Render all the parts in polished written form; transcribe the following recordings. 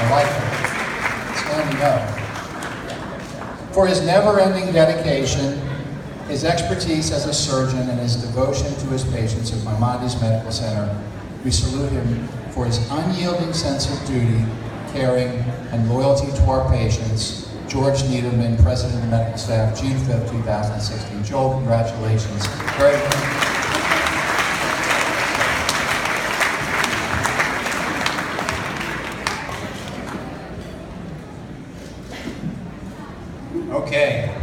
I like it. Standing up. For his never-ending dedication, his expertise as a surgeon, and his devotion to his patients at Maimonides Medical Center, we salute him for his unyielding sense of duty, caring, and loyalty to our patients. George Niederman, President of the Medical Staff, June 5th, 2016. Joel, congratulations. Very good. Okay.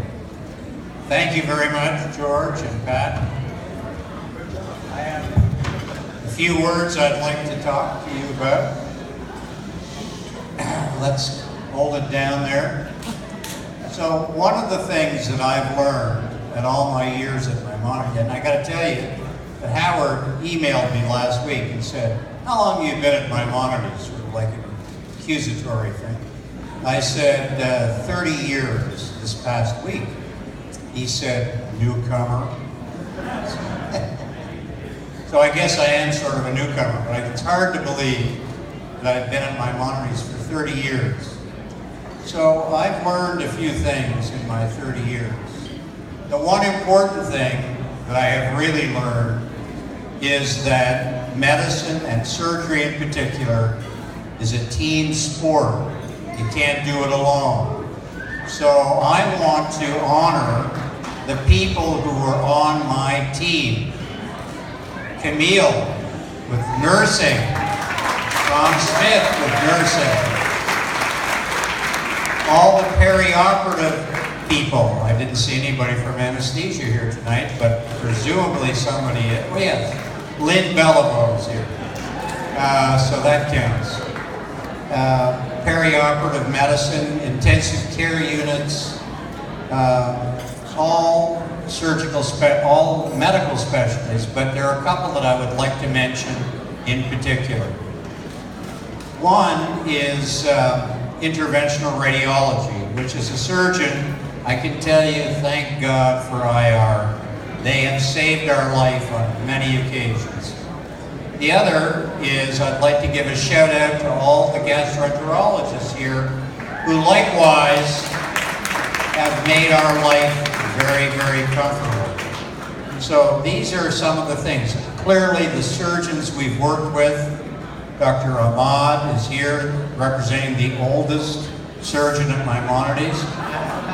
Thank you very much, George and Pat. I have a few words I'd like to talk to you about. Let's hold it down there. So one of the things that I've learned in all my years at Maimonides, and I got to tell you that Howard emailed me last week and said, "How long have you been at Maimonides?" Sort of like an accusatory thing. I said, 30 years this past week. He said, "Newcomer." So I guess I am sort of a newcomer, but it's hard to believe that I've been at Maimonides for 30 years. So I've learned a few things in my 30 years. The one important thing that I have really learned is that medicine, and surgery in particular, is a team sport. You can't do it alone. So I want to honor the people who are on my team. Camille with nursing, Tom Smith with nursing, all the perioperative people. I didn't see anybody from anesthesia here tonight, but presumably somebody, oh yes, Lynn Bellavo's here, so that counts. Perioperative medicine, intensive care units, all all medical specialties, but there are a couple that I would like to mention in particular. One is interventional radiology, which as a surgeon, I can tell you, thank God for IR. They have saved our life on many occasions. The other is I'd like to give a shout out to all the gastroenterologists here who likewise have made our life very, very comfortable. So these are some of the things. Clearly the surgeons we've worked with, Dr. Ahmad is here representing the oldest surgeon at Maimonides.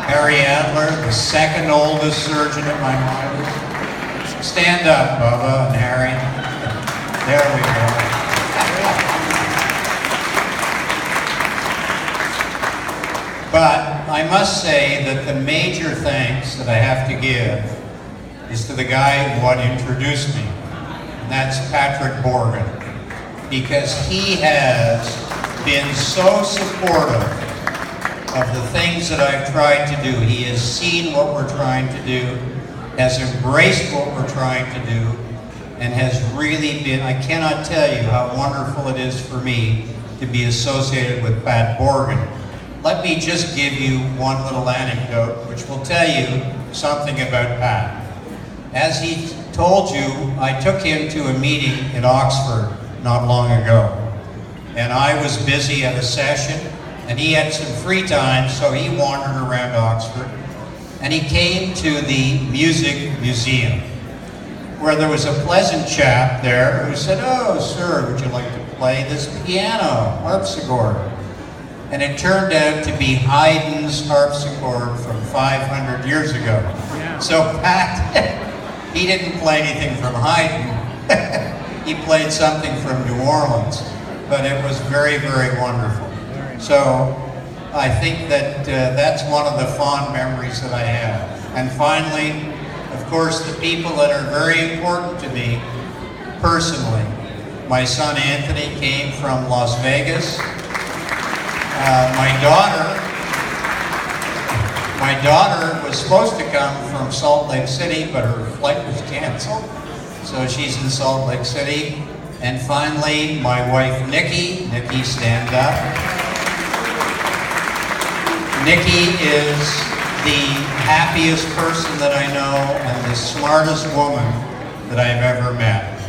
Harry Adler, the second oldest surgeon at Maimonides. Stand up, Bubba and Harry. There we go. But I must say that the major thanks that I have to give is to the guy who introduced me, and that's Patrick Borgen, because he has been so supportive of the things that I've tried to do. He has seen what we're trying to do, has embraced what we're trying to do, and has really been, I cannot tell you how wonderful it is for me to be associated with Pat Borgen. Let me just give you one little anecdote which will tell you something about Pat. As he told you, I took him to a meeting in Oxford not long ago. And I was busy at a session, and he had some free time, so he wandered around Oxford. And he came to the Music Museum, where there was a pleasant chap there who said, "Oh, sir, would you like to play this piano, harpsichord?" And it turned out to be Haydn's harpsichord from 500 years ago. Yeah. So Pat, he didn't play anything from Haydn. He played something from New Orleans, but it was very, very wonderful. So I think that that's one of the fond memories that I have. And finally, of course, the people that are very important to me personally. My son Anthony came from Las Vegas. My daughter was supposed to come from Salt Lake City, but her flight was canceled. So she's in Salt Lake City. And finally, my wife Nikki. Nikki, stand up. Nikki is the happiest person that I know and the smartest woman that I've ever met.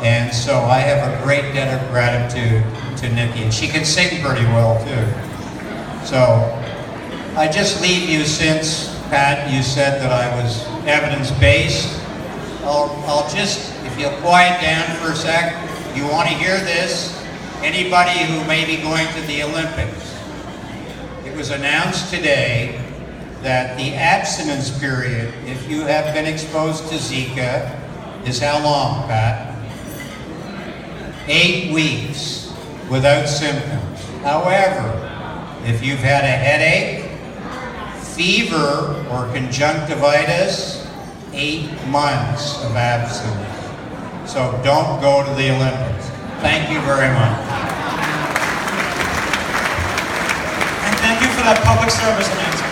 And so I have a great debt of gratitude to Nikki, and she can sing pretty well too. So I just leave you, since Pat, you said that I was evidence-based. I'll just, if you'll quiet down for a sec, you want to hear this? Anybody who may be going to the Olympics. It was announced today that the abstinence period, if you have been exposed to Zika, is how long, Pat? 8 weeks without symptoms. However, if you've had a headache, fever, or conjunctivitis, 8 months of abstinence. So don't go to the Olympics. Thank you very much. And thank you for that public service announcement.